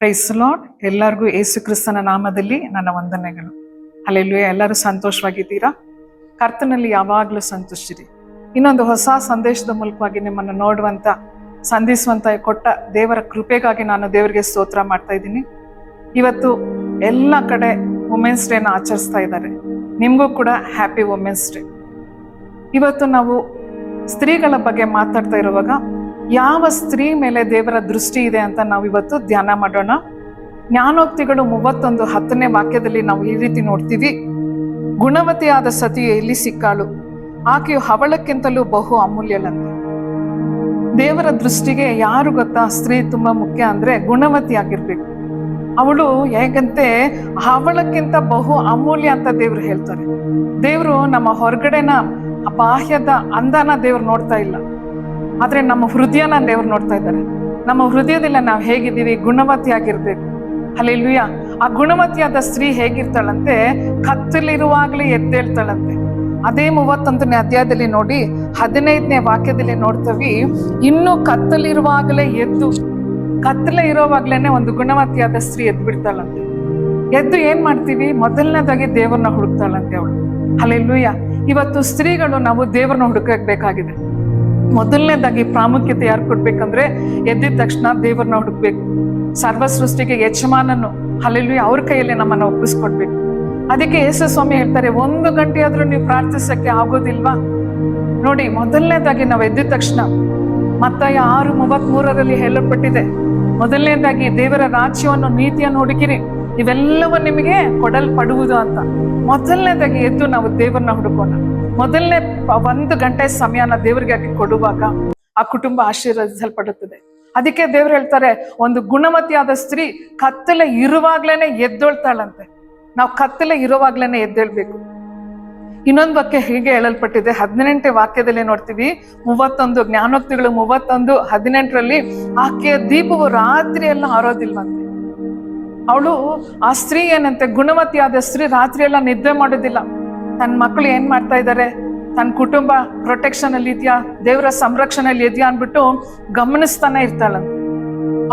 Price lord. ಎಲ್ಲರಿಗೂ ಯೇಸು ಕ್ರಿಸ್ತನ ನಾಮದಲ್ಲಿ ನನ್ನ ವಂದನೆಗಳು. ಹಲ್ಲೆಲೂಯಾ. ಎಲ್ಲರೂ ಸಂತೋಷವಾಗಿದ್ದೀರಾ? ಕರ್ತನಲ್ಲಿ ಯಾವಾಗಲೂ ಸಂತೋಷಿರಿ. ಇನ್ನೊಂದು ಹೊಸ ಸಂದೇಶದ ಮೂಲಕವಾಗಿ ನಿಮ್ಮನ್ನು ಸಂಧಿಸುವಂತ ಕೊಟ್ಟ ದೇವರ ಕೃಪೆಗಾಗಿ ನಾನು ದೇವರಿಗೆ ಸ್ತೋತ್ರ ಮಾಡ್ತಾ ಇದ್ದೀನಿ. ಇವತ್ತು ಎಲ್ಲ ಕಡೆ ವುಮೆನ್ಸ್ ಡೇನ ಆಚರಿಸ್ತಾ ಇದ್ದಾರೆ. ನಿಮಗೂ ಕೂಡ ಹ್ಯಾಪಿ ವುಮೆನ್ಸ್ ಡೇ. ಇವತ್ತು ನಾವು ಸ್ತ್ರೀಗಳ ಬಗ್ಗೆ ಮಾತಾಡ್ತಾ ಇರುವಾಗ ಯಾವ ಸ್ತ್ರೀ ಮೇಲೆ ದೇವರ ದೃಷ್ಟಿ ಇದೆ ಅಂತ ನಾವು ಇವತ್ತು ಧ್ಯಾನ ಮಾಡೋಣ. ಜ್ಞಾನೋಕ್ತಿಗಳು 31:10 ವಾಕ್ಯದಲ್ಲಿ ನಾವು ಈ ರೀತಿ ನೋಡ್ತೀವಿ. ಗುಣವತಿಯಾದ ಸತಿಯು ಎಲ್ಲಿ ಸಿಕ್ಕಾಳು, ಆಕೆಯು ಹವಳಕ್ಕಿಂತಲೂ ಬಹು ಅಮೂಲ್ಯಳಂತೆ. ದೇವರ ದೃಷ್ಟಿಗೆ ಯಾರು ಗೊತ್ತಾ ಸ್ತ್ರೀ ತುಂಬಾ ಮುಖ್ಯ ಅಂದ್ರೆ ಗುಣವತಿಯಾಗಿರ್ಬೇಕು. ಅವಳು ಹೇಗಂತೆ ಹವಳಕ್ಕಿಂತ ಬಹು ಅಮೂಲ್ಯ ಅಂತ ದೇವ್ರು ಹೇಳ್ತಾರೆ. ದೇವ್ರು ನಮ್ಮ ಹೊರಗಡೆನ ಬಾಹ್ಯದ ಅಂದನ ದೇವ್ರು ನೋಡ್ತಾ ಇಲ್ಲ, ಆದ್ರೆ ನಮ್ಮ ಹೃದಯನ ದೇವ್ರು ನೋಡ್ತಾ ಇದ್ದಾರೆ. ನಮ್ಮ ಹೃದಯದಲ್ಲಿ ನಾವು ಹೇಗಿದ್ದೀವಿ, ಗುಣವತಿಯಾಗಿರ್ಬೇಕು. ಹಲ್ಲೆಲೂಯಾ. ಆ ಗುಣವತಿಯಾದ ಸ್ತ್ರೀ ಹೇಗಿರ್ತಾಳಂತೆ, ಕತ್ತಲಿರುವಾಗಲೇ ಎದ್ದೇಳ್ತಾಳಂತೆ. ಅದೇ 31ನೇ ಅಧ್ಯಾಯದಲ್ಲಿ ನೋಡಿ 15ನೇ ವಾಕ್ಯದಲ್ಲಿ ನೋಡ್ತೀವಿ, ಇನ್ನು ಕತ್ತಲಿರುವಾಗಲೇ ಕತ್ತಲೆ ಇರೋವಾಗ್ಲೇನೆ ಒಂದು ಗುಣವತಿಯಾದ ಸ್ತ್ರೀ ಎದ್ದು ಬಿಡ್ತಾಳಂತೆ. ಎದ್ದು ಏನ್ ಮಾಡ್ತೀವಿ, ಮೊದಲನೇದಾಗಿ ದೇವ್ರನ್ನ ಹುಡುಕ್ತಾಳಂತೆ ಅವಳು. ಹಲ್ಲೆಲೂಯಾ. ಇವತ್ತು ಸ್ತ್ರೀಗಳು ನಾವು ದೇವ್ರನ್ನ ಹುಡುಕಬೇಕಾಗಿದೆ. ಮೊದಲನೇದಾಗಿ ಪ್ರಾಮುಖ್ಯತೆ ಯಾರು ಕೊಡ್ಬೇಕಂದ್ರೆ, ಎದ್ದಿದ ತಕ್ಷಣ ದೇವ್ರನ್ನ ಹುಡುಕ್ಬೇಕು. ಸರ್ವ ಸೃಷ್ಟಿಗೆ ಯಜಮಾನನು ಹಲ್ಲೆಲೂಯಾ ಅವ್ರ ಕೈಯಲ್ಲಿ ನಮ್ಮನ್ನು ಒಪ್ಪಿಸ್ಕೊಡ್ಬೇಕು. ಅದಕ್ಕೆ ಯೇಸು ಸ್ವಾಮಿ ಹೇಳ್ತಾರೆ, 1 ಗಂಟೆ ಆದ್ರೂ ನೀವು ಪ್ರಾರ್ಥಿಸಕ್ಕೆ ಆಗೋದಿಲ್ವಾ? ನೋಡಿ, ಮೊದಲನೇದಾಗಿ ನಾವು ಎದ್ದಿದ ತಕ್ಷಣ ಮತ್ತಾಯ 6:33 ಹೇಳಲ್ಪಟ್ಟಿದೆ, ಮೊದಲನೇದಾಗಿ ದೇವರ ರಾಜ್ಯವನ್ನು ನೀತಿಯನ್ನು ಹುಡುಕಿರಿ, ಇವೆಲ್ಲವೂ ನಿಮಗೆ ಕೊಡಲ್ಪಡುವುದು ಅಂತ. ಮೊದಲನೇದಾಗಿ ಎದ್ದು ನಾವು ದೇವರನ್ನ ಹುಡುಕೋಣ. ಮೊದಲನೇ 1 ಗಂಟೆ ಸಮಯನ ದೇವರಿಗೆ ಕೊಡುವಾಗ ಆ ಕುಟುಂಬ ಆಶೀರ್ವದಿಸಲ್ಪಡುತ್ತದೆ. ಅದಕ್ಕೆ ದೇವ್ರು ಹೇಳ್ತಾರೆ, ಒಂದು ಗುಣವತಿಯಾದ ಸ್ತ್ರೀ ಕತ್ತಲೆ ಇರುವಾಗ್ಲೇನೆ ಎದ್ದೇಳ್ತಾಳಂತೆ. ನಾವು ಕತ್ತಲೆ ಇರುವಾಗ್ಲೇನೆ ಎದ್ದೇಳ್ಬೇಕು. ಇನ್ನೊಂದು ವಾಕ್ಯ ಹೀಗೆ ಹೇಳಲ್ಪಟ್ಟಿದೆ, 18ನೇ ವಾಕ್ಯದಲ್ಲಿ ನೋಡ್ತೀವಿ. 31 ಜ್ಞಾನೋಕ್ತಿಗಳು 31:18 ಆಕೆಯ ದೀಪವು ರಾತ್ರಿ ಎಲ್ಲ ಆರೋದಿಲ್ವಂತೆ. ಅವಳು ಆ ಸ್ತ್ರೀ ಏನಂತೆ, ಗುಣವತಿಯಾದ ಸ್ತ್ರೀ ರಾತ್ರಿ ಎಲ್ಲ ನಿದ್ದೆ ಮಾಡೋದಿಲ್ಲ. ತನ್ನ ಮಕ್ಕಳು ಏನ್ ಮಾಡ್ತಾ ಇದ್ದಾರೆ, ತನ್ನ ಕುಟುಂಬ ಪ್ರೊಟೆಕ್ಷನ್ ಅಲ್ಲಿ ಇದೆಯಾ, ದೇವರ ಸಂರಕ್ಷಣೆಯಲ್ಲಿ ಇದೆಯಾ ಅನ್ಬಿಟ್ಟು ಗಮನಿಸ್ತಾನೆ ಇರ್ತಾಳಂತೆ.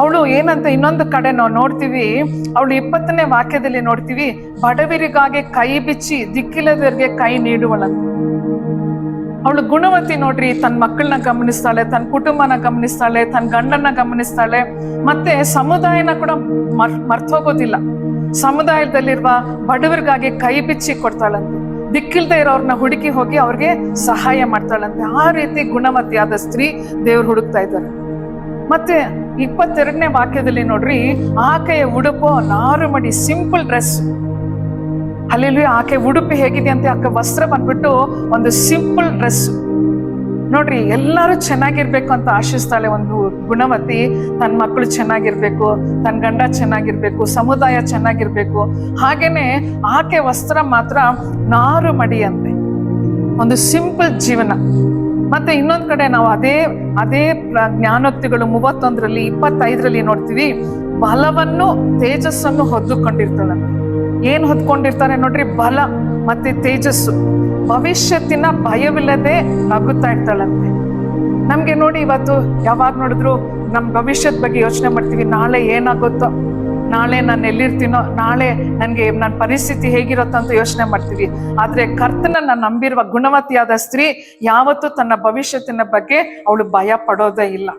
ಅವಳು ಏನಂತ ಇನ್ನೊಂದು ಕಡೆ ನಾವು ನೋಡ್ತೀವಿ, ಅವಳು 20ನೇ ವಾಕ್ಯದಲ್ಲಿ ನೋಡ್ತೀವಿ, ಬಡವರಿಗಾಗಿ ಕೈ ಬಿಚ್ಚಿ ದಿಕ್ಕಿಲ್ಲದವರಿಗೆ ಕೈ ನೀಡುವಳಂತೆ. ಅವಳು ಗುಣವತಿ ನೋಡ್ರಿ, ತನ್ನ ಮಕ್ಕಳನ್ನ ಗಮನಿಸ್ತಾಳೆ, ತನ್ನ ಕುಟುಂಬನ ಗಮನಿಸ್ತಾಳೆ, ತನ್ನ ಗಂಡನ್ನ ಗಮನಿಸ್ತಾಳೆ, ಮತ್ತೆ ಸಮುದಾಯನ ಕೂಡ ಮರ್ತೋಗೋದಿಲ್ಲ. ಸಮುದಾಯದಲ್ಲಿರುವ ಬಡವರಿಗಾಗಿ ಕೈ ಬಿಚ್ಚಿ ಕೊಡ್ತಾಳಂತೆ. ದಿಕ್ಕಿಲ್ದೆ ಇರೋರ್ನ ಹುಡುಕಿ ಹೋಗಿ ಅವ್ರಿಗೆ ಸಹಾಯ ಮಾಡ್ತಾಳಂತೆ. ಆ ರೀತಿ ಗುಣವತಿಯಾದ ಸ್ತ್ರೀ ದೇವ್ರು ಹುಡುಕ್ತಾ ಇದ್ದಾರೆ. ಮತ್ತೆ 22ನೇ ವಾಕ್ಯದಲ್ಲಿ ನೋಡ್ರಿ, ಆಕೆಯ ಉಡುಪು ನಾರುಮಡಿ, ಸಿಂಪಲ್ ಡ್ರೆಸ್. ಅಲ್ಲಿ ಆಕೆ ಉಡುಪು ಹೇಗಿದೆ ಅಂತ, ಆಕೆ ವಸ್ತ್ರ ಬಂದ್ಬಿಟ್ಟು ಒಂದು ಸಿಂಪಲ್ ಡ್ರೆಸ್. ನೋಡ್ರಿ, ಎಲ್ಲರೂ ಚೆನ್ನಾಗಿರ್ಬೇಕು ಅಂತ ಆಶಿಸ್ತಾಳೆ ಒಂದು ಗುಣವತಿ. ತನ್ನ ಮಕ್ಕಳು ಚೆನ್ನಾಗಿರ್ಬೇಕು, ತನ್ನ ಗಂಡ ಚೆನ್ನಾಗಿರ್ಬೇಕು, ಸಮುದಾಯ ಚೆನ್ನಾಗಿರ್ಬೇಕು. ಹಾಗೇನೆ ಆಕೆ ವಸ್ತ್ರ ಮಾತ್ರ ನಾರು ಮಡಿ ಅಂತೆ, ಒಂದು ಸಿಂಪಲ್ ಜೀವನ. ಮತ್ತೆ ಇನ್ನೊಂದ್ ಕಡೆ ನಾವು ಅದೇ ಜ್ಞಾನೋಕ್ತಿಗಳು 31:25 ನೋಡ್ತೀವಿ, ಬಲವನ್ನು ತೇಜಸ್ಸನ್ನು ಹೊದ್ದುಕೊಂಡಿರ್ತಾಳಂತೆ. ಏನ್ ಹೊದ್ಕೊಂಡಿರ್ತಾರೆ ನೋಡ್ರಿ, ಬಲ ಮತ್ತೆ ತೇಜಸ್ಸು. ಭವಿಷ್ಯತ್ತಿನ ಭಯವಿಲ್ಲದೆ ನಗುತ್ತಾ ಇರ್ತಾಳಂತೆ. ನಮ್ಗೆ ನೋಡಿ, ಇವತ್ತು ಯಾವಾಗ ನೋಡಿದ್ರು ನಮ್ ಭವಿಷ್ಯದ ಬಗ್ಗೆ ಯೋಚನೆ ಮಾಡ್ತೀವಿ. ನಾಳೆ ಏನಾಗುತ್ತೋ, ನಾಳೆ ನಾನು ಎಲ್ಲಿರ್ತೀನೋ, ನಾಳೆ ನನ್ನ ಪರಿಸ್ಥಿತಿ ಹೇಗಿರುತ್ತೋ ಅಂತ ಯೋಚನೆ ಮಾಡ್ತೀವಿ. ಆದ್ರೆ ಕರ್ತನನ್ನ ನಂಬಿರುವ ಗುಣವತಿಯಾದ ಸ್ತ್ರೀ ಯಾವತ್ತೂ ತನ್ನ ಭವಿಷ್ಯತ್ತಿನ ಬಗ್ಗೆ ಅವಳು ಭಯ ಪಡೋದೇ ಇಲ್ಲ.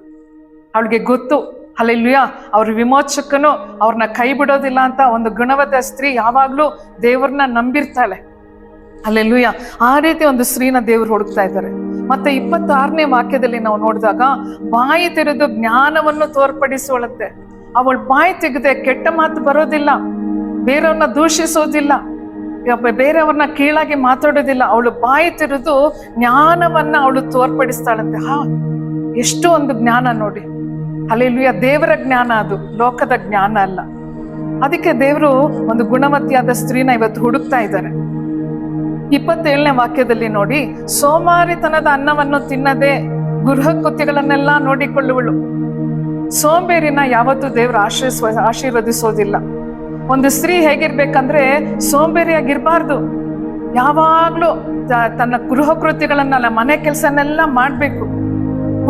ಅವಳಿಗೆ ಗೊತ್ತು, ಹಲ್ಲೆಲೂಯಾ, ಅವ್ರ ವಿಮೋಚಕನು ಅವ್ರನ್ನ ಕೈ ಬಿಡೋದಿಲ್ಲ ಅಂತ. ಒಂದು ಗುಣವತಿಯ ಸ್ತ್ರೀ ಯಾವಾಗ್ಲೂ ದೇವ್ರನ್ನ ನಂಬಿರ್ತಾಳೆ. ಹಲ್ಲೆಲೂಯಾ. ಆ ರೀತಿ ಒಂದು ಸ್ತ್ರೀನ ದೇವ್ರು ಹುಡುಕ್ತಾ ಇದ್ದಾರೆ. ಮತ್ತೆ 26ನೇ ವಾಕ್ಯದಲ್ಲಿ ನಾವು ನೋಡಿದಾಗ, ಬಾಯಿ ತೆರೆದು ಜ್ಞಾನವನ್ನು ತೋರ್ಪಡಿಸುವಳಂತೆ. ಅವಳು ಬಾಯಿ ತೆಗೆದೆ ಕೆಟ್ಟ ಮಾತು ಬರೋದಿಲ್ಲ, ಬೇರೆಯವ್ರನ್ನ ದೂಷಿಸೋದಿಲ್ಲ, ಬೇರೆಯವ್ರನ್ನ ಕೀಳಾಗಿ ಮಾತಾಡೋದಿಲ್ಲ. ಅವಳು ಬಾಯಿ ತೆರೆದು ಜ್ಞಾನವನ್ನ ಅವಳು ತೋರ್ಪಡಿಸ್ತಾಳಂತೆ. ಎಷ್ಟು ಒಂದು ಜ್ಞಾನ ನೋಡಿ. ಹಲ್ಲೆಲೂಯಾ. ದೇವರ ಜ್ಞಾನ ಅದು, ಲೋಕದ ಜ್ಞಾನ ಅಲ್ಲ. ಅದಕ್ಕೆ ದೇವರು ಒಂದು ಗುಣವತಿಯಾದ ಸ್ತ್ರೀನ ಇವತ್ತು ಹುಡುಕ್ತಾ ಇದ್ದಾರೆ. 27ನೇ ವಾಕ್ಯದಲ್ಲಿ ನೋಡಿ, ಸೋಮಾರಿತನದ ಅನ್ನವನ್ನು ತಿನ್ನದೆ ಗೃಹ ಕೃತ್ಯಗಳನ್ನೆಲ್ಲ ನೋಡಿಕೊಳ್ಳುವಳು. ಸೋಂಬೇರಿನ ಯಾವತ್ತೂ ದೇವರು ಆಶೀರ್ವದಿಸೋದಿಲ್ಲ. ಒಂದು ಸ್ತ್ರೀ ಹೇಗಿರ್ಬೇಕಂದ್ರೆ, ಸೋಂಬೇರಿಯಾಗಿರ್ಬಾರ್ದು. ಯಾವಾಗ್ಲೂ ತನ್ನ ಗೃಹ ಕೃತ್ಯಗಳನ್ನೆಲ್ಲ, ಮನೆ ಕೆಲಸನೆಲ್ಲ ಮಾಡ್ಬೇಕು.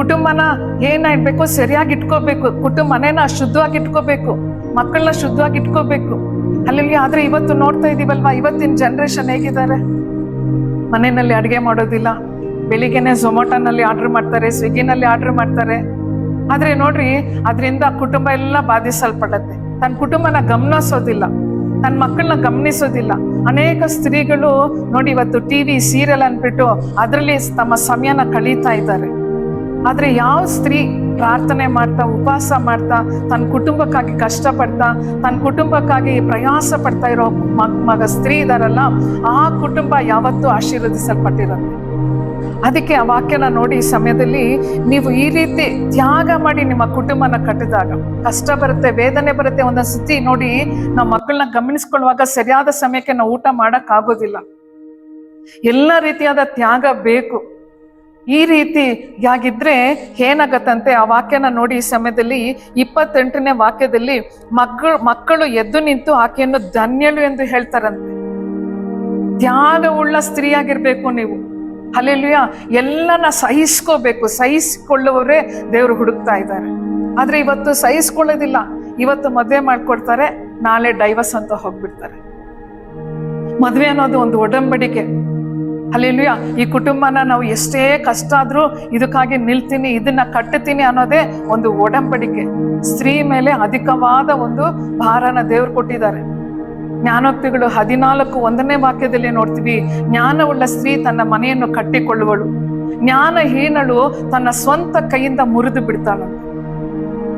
ಕುಟುಂಬನ ಏನಾಗ್ಬೇಕು, ಸರಿಯಾಗಿ ಇಟ್ಕೋಬೇಕು, ಮನೆನ ಶುದ್ಧವಾಗಿ ಇಟ್ಕೋಬೇಕು, ಮಕ್ಕಳನ್ನ ಶುದ್ಧವಾಗಿ ಇಟ್ಕೋಬೇಕು. ಅಲ್ಲಿ ಆದ್ರೆ ಇವತ್ತು ನೋಡ್ತಾ ಇದೀವಲ್ವಾ, ಇವತ್ತಿನ ಜನರೇಷನ್ ಹೇಗಿದ್ದಾರೆ, ಮನೆಯಲ್ಲಿ ಅಡುಗೆ ಮಾಡೋದಿಲ್ಲ, ಬೆಳಿಗ್ಗೆನೆ ಝೊಮ್ಯಾಟೋನಲ್ಲಿ ಆರ್ಡರ್ ಮಾಡ್ತಾರೆ, ಸ್ವಿಗ್ಗಿನಲ್ಲಿ ಆರ್ಡರ್ ಮಾಡ್ತಾರೆ. ಆದ್ರೆ ನೋಡ್ರಿ, ಅದರಿಂದ ಕುಟುಂಬ ಎಲ್ಲ ಬಾಧಿಸಲ್ಪಡತ್ತೆ. ತನ್ನ ಕುಟುಂಬನ ಗಮನಿಸೋದಿಲ್ಲ, ತನ್ನ ಮಕ್ಕಳನ್ನ ಗಮನಿಸೋದಿಲ್ಲ. ಅನೇಕ ಸ್ತ್ರೀಗಳು ನೋಡಿ ಇವತ್ತು ಟಿವಿ ಸೀರಿಯಲ್ ಅನ್ಬಿಟ್ಟು ಅದರಲ್ಲಿ ತಮ್ಮ ಸಮಯನ ಕಳೀತಾ ಇದ್ದಾರೆ. ಆದ್ರೆ ಯಾವ ಸ್ತ್ರೀ ಪ್ರಾರ್ಥನೆ ಮಾಡ್ತಾ, ಉಪವಾಸ ಮಾಡ್ತಾ, ತನ್ನ ಕುಟುಂಬಕ್ಕಾಗಿ ಕಷ್ಟಪಡ್ತಾ, ತನ್ನ ಕುಟುಂಬಕ್ಕಾಗಿ ಪ್ರಯಾಸ ಪಡ್ತಾ ಇರೋ ಮಗ ಸ್ತ್ರೀ ಇದಾರಲ್ಲ, ಆ ಕುಟುಂಬ ಯಾವತ್ತೂ ಆಶೀರ್ವದಿಸಲ್ಪಟ್ಟಿರುತ್ತೆ. ಅದಕ್ಕೆ ಆ ವಾಕ್ಯನ ನೋಡಿ, ಈ ಸಮಯದಲ್ಲಿ ನೀವು ಈ ರೀತಿ ತ್ಯಾಗ ಮಾಡಿ ನಿಮ್ಮ ಕುಟುಂಬನ ಕಟ್ಟಿದಾಗ ಕಷ್ಟ ಬರುತ್ತೆ, ವೇದನೆ ಬರುತ್ತೆ. ಒಂದೊಂದು ಸತಿ ನೋಡಿ, ನಾವು ಮಕ್ಕಳನ್ನ ಗಮನಿಸ್ಕೊಳ್ಳುವಾಗ ಸರಿಯಾದ ಸಮಯಕ್ಕೆ ನಾವು ಊಟ ಮಾಡಕ್ ಆಗೋದಿಲ್ಲ. ಎಲ್ಲ ರೀತಿಯಾದ ತ್ಯಾಗ ಬೇಕು. ಈ ರೀತಿ ಯಾಗಿದ್ರೆ ಏನಾಗತ್ತಂತೆ, ಆ ವಾಕ್ಯನ ನೋಡಿ ಈ ಸಮಯದಲ್ಲಿ 28ನೇ ವಾಕ್ಯದಲ್ಲಿ ಮಕ್ಕಳು ಎದ್ದು ನಿಂತು ಆಕೆಯನ್ನು ಧನ್ಯಳು ಎಂದು ಹೇಳ್ತಾರಂತೆ. ತ್ಯಾಗವುಳ್ಳ ಸ್ತ್ರೀಯಾಗಿರ್ಬೇಕು ನೀವು. ಹಲ್ಲೆಲೂಯಾ. ಎಲ್ಲನ ಸಹಿಸ್ಕೋಬೇಕು. ಸಹಿಸಿಕೊಳ್ಳುವವರೇ ದೇವರು ಹುಡುಕ್ತಾ ಇದ್ದಾರೆ. ಆದ್ರೆ ಇವತ್ತು ಸಹಿಸ್ಕೊಳ್ಳೋದಿಲ್ಲ. ಇವತ್ತು ಮದುವೆ ಮಾಡ್ಕೊಡ್ತಾರೆ, ನಾಳೆ ಡೈವರ್ಸ್ ಅಂತ ಹೋಗ್ಬಿಡ್ತಾರೆ. ಮದುವೆ ಅನ್ನೋದು ಒಂದು ಒಡಂಬಡಿಕೆ. ಹಲ್ಲೆಲೂಯಾ. ಈ ಕುಟುಂಬನ ನಾವು ಎಷ್ಟೇ ಕಷ್ಟ ಆದ್ರೂ ಇದಕ್ಕಾಗಿ ನಿಲ್ತೀನಿ, ಇದನ್ನ ಕಟ್ಟುತ್ತೀನಿ ಅನ್ನೋದೇ ಒಂದು ಒಡಂಬಡಿಕೆ. ಸ್ತ್ರೀ ಮೇಲೆ ಅಧಿಕವಾದ ಒಂದು ಭಾರನ ದೇವ್ರು ಕೊಟ್ಟಿದ್ದಾರೆ. ಜ್ಞಾನೋಕ್ತಿಗಳು 14:1ನೇ ವಾಕ್ಯದಲ್ಲಿ ನೋಡ್ತೀವಿ, ಜ್ಞಾನವುಳ್ಳ ಸ್ತ್ರೀ ತನ್ನ ಮನೆಯನ್ನು ಕಟ್ಟಿಕೊಳ್ಳುವಳು, ಜ್ಞಾನಹೀನಳು ತನ್ನ ಸ್ವಂತ ಕೈಯಿಂದ ಮುರಿದು ಬಿಡ್ತಾಳಂತೆ.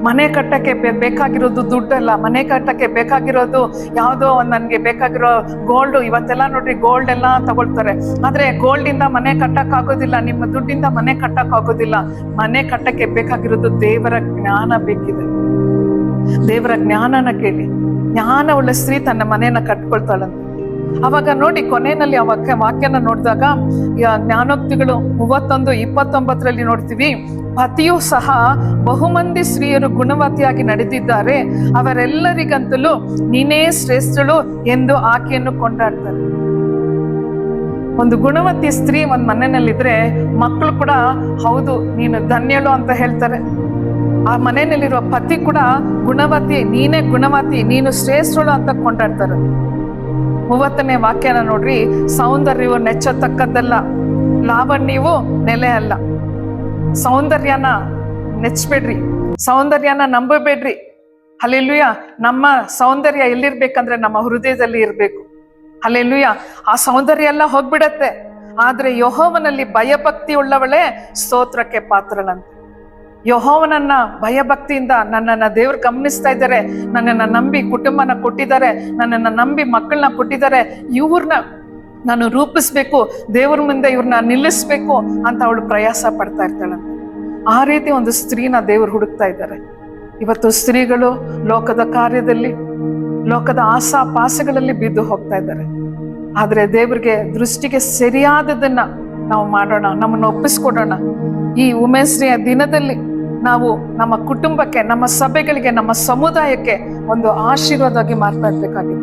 ಮನೆ ಕಟ್ಟಕ್ಕೆ ಬೇಕಾಗಿರೋದು ದುಡ್ಡಲ್ಲ, ಮನೆ ಕಟ್ಟಕ್ಕೆ ಬೇಕಾಗಿರೋದು ಯಾವುದೋ ಒಂದು, ನನಗೆ ಬೇಕಾಗಿರೋ ಗೋಲ್ಡ್. ಇವತ್ತೆಲ್ಲ ನೋಡ್ರಿ ಗೋಲ್ಡ್ ಎಲ್ಲ ತಗೊಳ್ತಾರೆ. ಆದ್ರೆ ಗೋಲ್ಡ್ ಇಂದ ಮನೆ ಕಟ್ಟಕ್ ಆಗೋದಿಲ್ಲ, ನಿಮ್ಮ ದುಡ್ಡಿಂದ ಮನೆ ಕಟ್ಟಕ್ ಆಗೋದಿಲ್ಲ. ಮನೆ ಕಟ್ಟಕ್ಕೆ ಬೇಕಾಗಿರೋದು ದೇವರ ಜ್ಞಾನ ಬೇಕಿದೆ. ದೇವರ ಜ್ಞಾನನ ಕೇಳಿ. ಜ್ಞಾನವುಳ್ಳ ಸ್ತ್ರೀ ತನ್ನ ಮನೆಯನ್ನ ಕಟ್ಕೊಳ್ತಾಳಂತೆ. ಅವಾಗ ನೋಡಿ ಕೊನೆಯಲ್ಲಿ ಆ ವಾಕ್ಯನ ನೋಡಿದಾಗ ಜ್ಞಾನೋಕ್ತಿಗಳು 31:29 ನೋಡ್ತೀವಿ, ಪತಿಯೂ ಸಹ ಬಹುಮಂದಿ ಸ್ತ್ರೀಯರು ಗುಣವತಿಯಾಗಿ ನಡೆದಿದ್ದಾರೆ, ಅವರೆಲ್ಲರಿಗಂತಲೂ ನೀನೇ ಶ್ರೇಷ್ಠಳು ಎಂದು ಆಕೆಯನ್ನು ಕೊಂಡಾಡ್ತಾರೆ. ಒಂದು ಗುಣವತಿ ಸ್ತ್ರೀ ಒಂದ್ ಮನೆಯಲ್ಲಿದ್ರೆ ಮಕ್ಕಳು ಕೂಡ ಹೌದು ನೀನು ಧನ್ಯಳು ಅಂತ ಹೇಳ್ತಾರೆ. ಆ ಮನೆಯಲ್ಲಿರುವ ಪತಿ ಕೂಡ ಗುಣವತಿ, ನೀನೇ ಗುಣವತಿ, ನೀನು ಶ್ರೇಷ್ಠಳು ಅಂತ ಕೊಂಡಾಡ್ತಾರೆ. 30ನೇ ವಾಕ್ಯನ ನೋಡ್ರಿ, ಸೌಂದರ್ಯವು ನೆಚ್ಚತಕ್ಕದ್ದಲ್ಲ, ಲಾವಣ್ಯವು ನೆಲೆ ಅಲ್ಲ. ಸೌಂದರ್ಯನ ನೆಚ್ಚಬೇಡ್ರಿ, ಸೌಂದರ್ಯನ ನಂಬಬೇಡ್ರಿ. ಹಲ್ಲೆಲೂಯಾ. ನಮ್ಮ ಸೌಂದರ್ಯ ಎಲ್ಲಿರ್ಬೇಕಂದ್ರೆ ನಮ್ಮ ಹೃದಯದಲ್ಲಿ ಇರ್ಬೇಕು. ಹಲ್ಲೆಲೂಯಾ. ಆ ಸೌಂದರ್ಯ ಎಲ್ಲ ಹೋಗ್ಬಿಡತ್ತೆ. ಆದ್ರೆ ಯೆಹೋವನಲ್ಲಿ ಭಯಭಕ್ತಿ ಉಳ್ಳವಳೇ ಸ್ತೋತ್ರಕ್ಕೆ ಪಾತ್ರಳಂತೆ. ಯೆಹೋವನನ್ನ ಭಯಭಕ್ತಿಯಿಂದ ನನ್ನನ್ನ ದೇವ್ರು ಗಮನಿಸ್ತಾ ಇದ್ದಾರೆ, ನನ್ನನ್ನ ನಂಬಿ ಕುಟುಂಬನ ಕೊಟ್ಟಿದ್ದಾರೆ, ನನ್ನನ್ನ ನಂಬಿ ಮಕ್ಕಳನ್ನ ಕೊಟ್ಟಿದ್ದಾರೆ, ಇವ್ರನ್ನ ನಾನು ರೂಪಿಸ್ಬೇಕು, ದೇವ್ರ ಮುಂದೆ ಇವ್ರನ್ನ ನಿಲ್ಲಿಸ್ಬೇಕು ಅಂತ ಅವಳು ಪ್ರಯಾಸ ಪಡ್ತಾ ಇರ್ತಾಳಂತೆ. ಆ ರೀತಿ ಒಂದು ಸ್ತ್ರೀನ ದೇವ್ರು ಹುಡುಕ್ತಾ ಇದ್ದಾರೆ. ಇವತ್ತು ಸ್ತ್ರೀಗಳು ಲೋಕದ ಕಾರ್ಯದಲ್ಲಿ, ಲೋಕದ ಆಸಾಪಾಸಗಳಲ್ಲಿ ಬಿದ್ದು ಹೋಗ್ತಾ ಇದ್ದಾರೆ. ಆದ್ರೆ ದೇವ್ರಿಗೆ ದೃಷ್ಟಿಗೆ ಸರಿಯಾದದನ್ನ ನಾವು ಮಾಡೋಣ, ನಮ್ಮನ್ನು ಒಪ್ಪಿಸ್ಕೊಡೋಣ. ಈ ವುಮೆನ್ಸ್ ಡೇ ದಿನದಲ್ಲಿ ನಾವು ನಮ್ಮ ಕುಟುಂಬಕ್ಕೆ, ನಮ್ಮ ಸಭೆಗಳಿಗೆ, ನಮ್ಮ ಸಮುದಾಯಕ್ಕೆ ಒಂದು ಆಶೀರ್ವಾದವಾಗಿ ಮಾಡ್ತಾ ಇರ್ಬೇಕಾಗಿದೆ.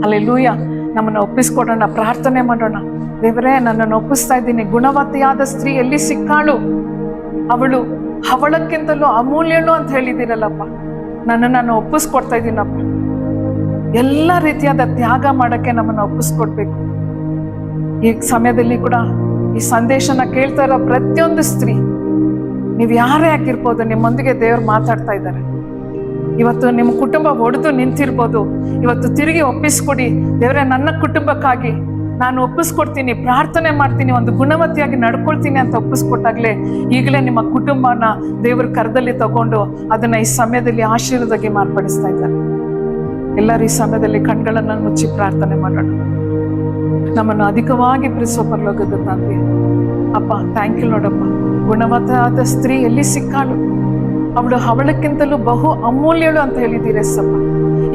ಹಲ್ಲೆಲೂಯಾ. ನಮ್ಮನ್ನು ಒಪ್ಪಿಸ್ಕೊಡೋಣ, ಪ್ರಾರ್ಥನೆ ಮಾಡೋಣ. ದೇವರೇ, ನನ್ನನ್ನು ಒಪ್ಪಿಸ್ತಾ ಇದ್ದೀನಿ. ಗುಣವತಿಯಾದ ಸ್ತ್ರೀ ಎಲ್ಲಿ ಸಿಕ್ಕಾಳು, ಅವಳಕ್ಕಿಂತಲೂ ಅಮೂಲ್ಯಳು ಅಂತ ಹೇಳಿದ್ದೀರಲ್ಲಪ್ಪ, ನಾನು ಒಪ್ಪಿಸ್ಕೊಡ್ತಾ ಇದ್ದೀನಪ್ಪ. ಎಲ್ಲ ರೀತಿಯಾದ ತ್ಯಾಗ ಮಾಡಕ್ಕೆ ನಮ್ಮನ್ನು ಒಪ್ಪಿಸ್ಕೊಡ್ಬೇಕು. ಈ ಸಮಯದಲ್ಲಿ ಕೂಡ ಈ ಸಂದೇಶನ ಕೇಳ್ತಾ ಇರೋ ಪ್ರತಿಯೊಂದು ಸ್ತ್ರೀ, ನೀವು ಯಾರೇ ಆಗಿರ್ಬೋದು, ನಿಮ್ಮೊಂದಿಗೆ ದೇವ್ರು ಮಾತಾಡ್ತಾ ಇದ್ದಾರೆ. ಇವತ್ತು ನಿಮ್ಮ ಕುಟುಂಬ ಒಡೆದು ನಿಂತಿರ್ಬೋದು. ಇವತ್ತು ತಿರುಗಿ ಒಪ್ಪಿಸ್ಕೊಡಿ. ದೇವರೇ, ನನ್ನ ಕುಟುಂಬಕ್ಕಾಗಿ ನಾನು ಒಪ್ಪಿಸ್ಕೊಡ್ತೀನಿ, ಪ್ರಾರ್ಥನೆ ಮಾಡ್ತೀನಿ, ಒಂದು ಗುಣವತಿಯಾಗಿ ನಡ್ಕೊಳ್ತೀನಿ ಅಂತ ಒಪ್ಪಿಸ್ಕೊಟ್ಟಾಗ್ಲೇ ಈಗಲೇ ನಿಮ್ಮ ಕುಟುಂಬನ ದೇವ್ರ ಕರದಲ್ಲಿ ತಗೊಂಡು ಅದನ್ನ ಈ ಸಮಯದಲ್ಲಿ ಆಶೀರ್ವಾದವಾಗಿ ಮಾರ್ಪಡಿಸ್ತಾ ಇದ್ದಾರೆ. ಎಲ್ಲರೂ ಈ ಸಮಯದಲ್ಲಿ ಕಣ್ಗಳನ್ನ ಮುಚ್ಚಿ ಪ್ರಾರ್ಥನೆ ಮಾಡೋಣ. ನಮ್ಮನ್ನು ಅಧಿಕವಾಗಿ ಪ್ರೀತಿಸೋ ಪರಲೋಕದ ತಂದೆ, ಅಪ್ಪ ಥ್ಯಾಂಕ್ ಯು ನೋಡಪ್ಪ. ಗುಣವತ್ತಾದ ಸ್ತ್ರೀ ಎಲ್ಲಿ ಸಿಕ್ಕಾಳು, ಅವಳಕ್ಕಿಂತಲೂ ಬಹು ಅಮೂಲ್ಯಳು ಅಂತ ಹೇಳಿದ್ದೀರಿ ಸಪ್ಪ.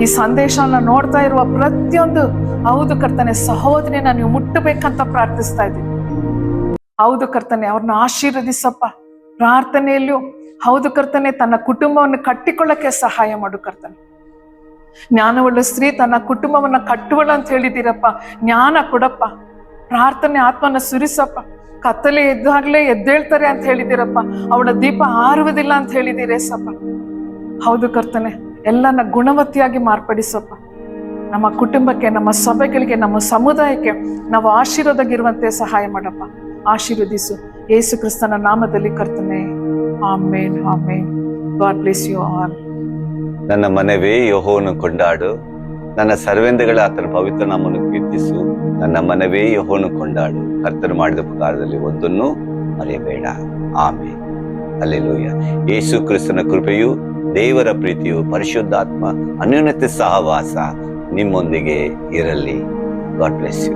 ಈ ಸಂದೇಶನ ನೋಡ್ತಾ ಇರುವ ಪ್ರತಿಯೊಂದು ಹೌದು ಕರ್ತನೆ ಸಹೋದರಿನ ನೀವು ಮುಟ್ಟಬೇಕಂತ ಪ್ರಾರ್ಥಿಸ್ತಾ ಇದ್ದೀನಿ. ಹೌದು ಕರ್ತನೆ, ಅವ್ರನ್ನ ಆಶೀರ್ವದಿಸಪ್ಪ. ಪ್ರಾರ್ಥನೆಯಲ್ಲೂ ಹೌದು ಕರ್ತನೆ, ತನ್ನ ಕುಟುಂಬವನ್ನು ಕಟ್ಟಿಕೊಳ್ಳಕ್ಕೆ ಸಹಾಯ ಮಾಡು ಕರ್ತನೆ. ಜ್ಞಾನವುಳ್ಳ ಸ್ತ್ರೀ ತನ್ನ ಕುಟುಂಬವನ್ನ ಕಟ್ಟುವಳು ಅಂತ ಹೇಳಿದ್ದೀರಪ್ಪ. ಜ್ಞಾನ ಕೊಡಪ್ಪ. ಪ್ರಾರ್ಥನೆ ಆತ್ಮನ ಸುರಿಸಪ್ಪ. ಕತ್ತಲೆ ಎದ್ದಾಗ್ಲೇ ಎದ್ದೇಳ್ತಾರೆ ಅಂತ ಹೇಳಿದಿರಪ್ಪ, ಅವಳ ದೀಪ ಆರುವುದಿಲ್ಲ ಅಂತ ಹೇಳಿದಿರೇಸಪ್ಪ. ಹೌದು ಕರ್ತನೆ, ಎಲ್ಲನ ಗುಣವತ್ತಿಯಾಗಿ ಮಾರ್ಪಡಿಸಪ್ಪ. ನಮ್ಮ ಕುಟುಂಬಕ್ಕೆ, ನಮ್ಮ ಸಭೆಗಳಿಗೆ, ನಮ್ಮ ಸಮುದಾಯಕ್ಕೆ ನಾವು ಆಶೀರ್ವಾದಗಿರುವಂತೆ ಸಹಾಯ ಮಾಡಪ್ಪ. ಆಶೀರ್ವದಿಸು ಯೇಸು ಕ್ರಿಸ್ತನ ನಾಮದಲ್ಲಿ ಕರ್ತನೆ. Amen, amen. God bless you all. ನನ್ನ ಮನವೇ ಯೆಹೋವನು ಕೊಂಡಾಡು, ನನ್ನ ಸರ್ವೇಂದ್ರಗಳ ಆತನ ಪವಿತ್ರ ನಾಮವನ್ನು ಕೀರ್ತಿಸು. ನನ್ನ ಮನವೇ ಯೆಹೋವನು ಕೊಂಡಾಡು, ಕರ್ತನು ಮಾಡಿದ ಉಪಕಾರದಲ್ಲಿ ಒಂದನ್ನು ಮರೆಯಬೇಡ. ಆಮೆನ್. ಹಲ್ಲೆಲೂಯಾ. ಯೇಸು ಕ್ರಿಸ್ತನ ಕೃಪೆಯು, ದೇವರ ಪ್ರೀತಿಯು, ಪರಿಶುದ್ಧಾತ್ಮ ಅನ್ಯೋನ್ಯತೆ ಸಹವಾಸ ನಿಮ್ಮೊಂದಿಗೆ ಇರಲಿ. God bless you.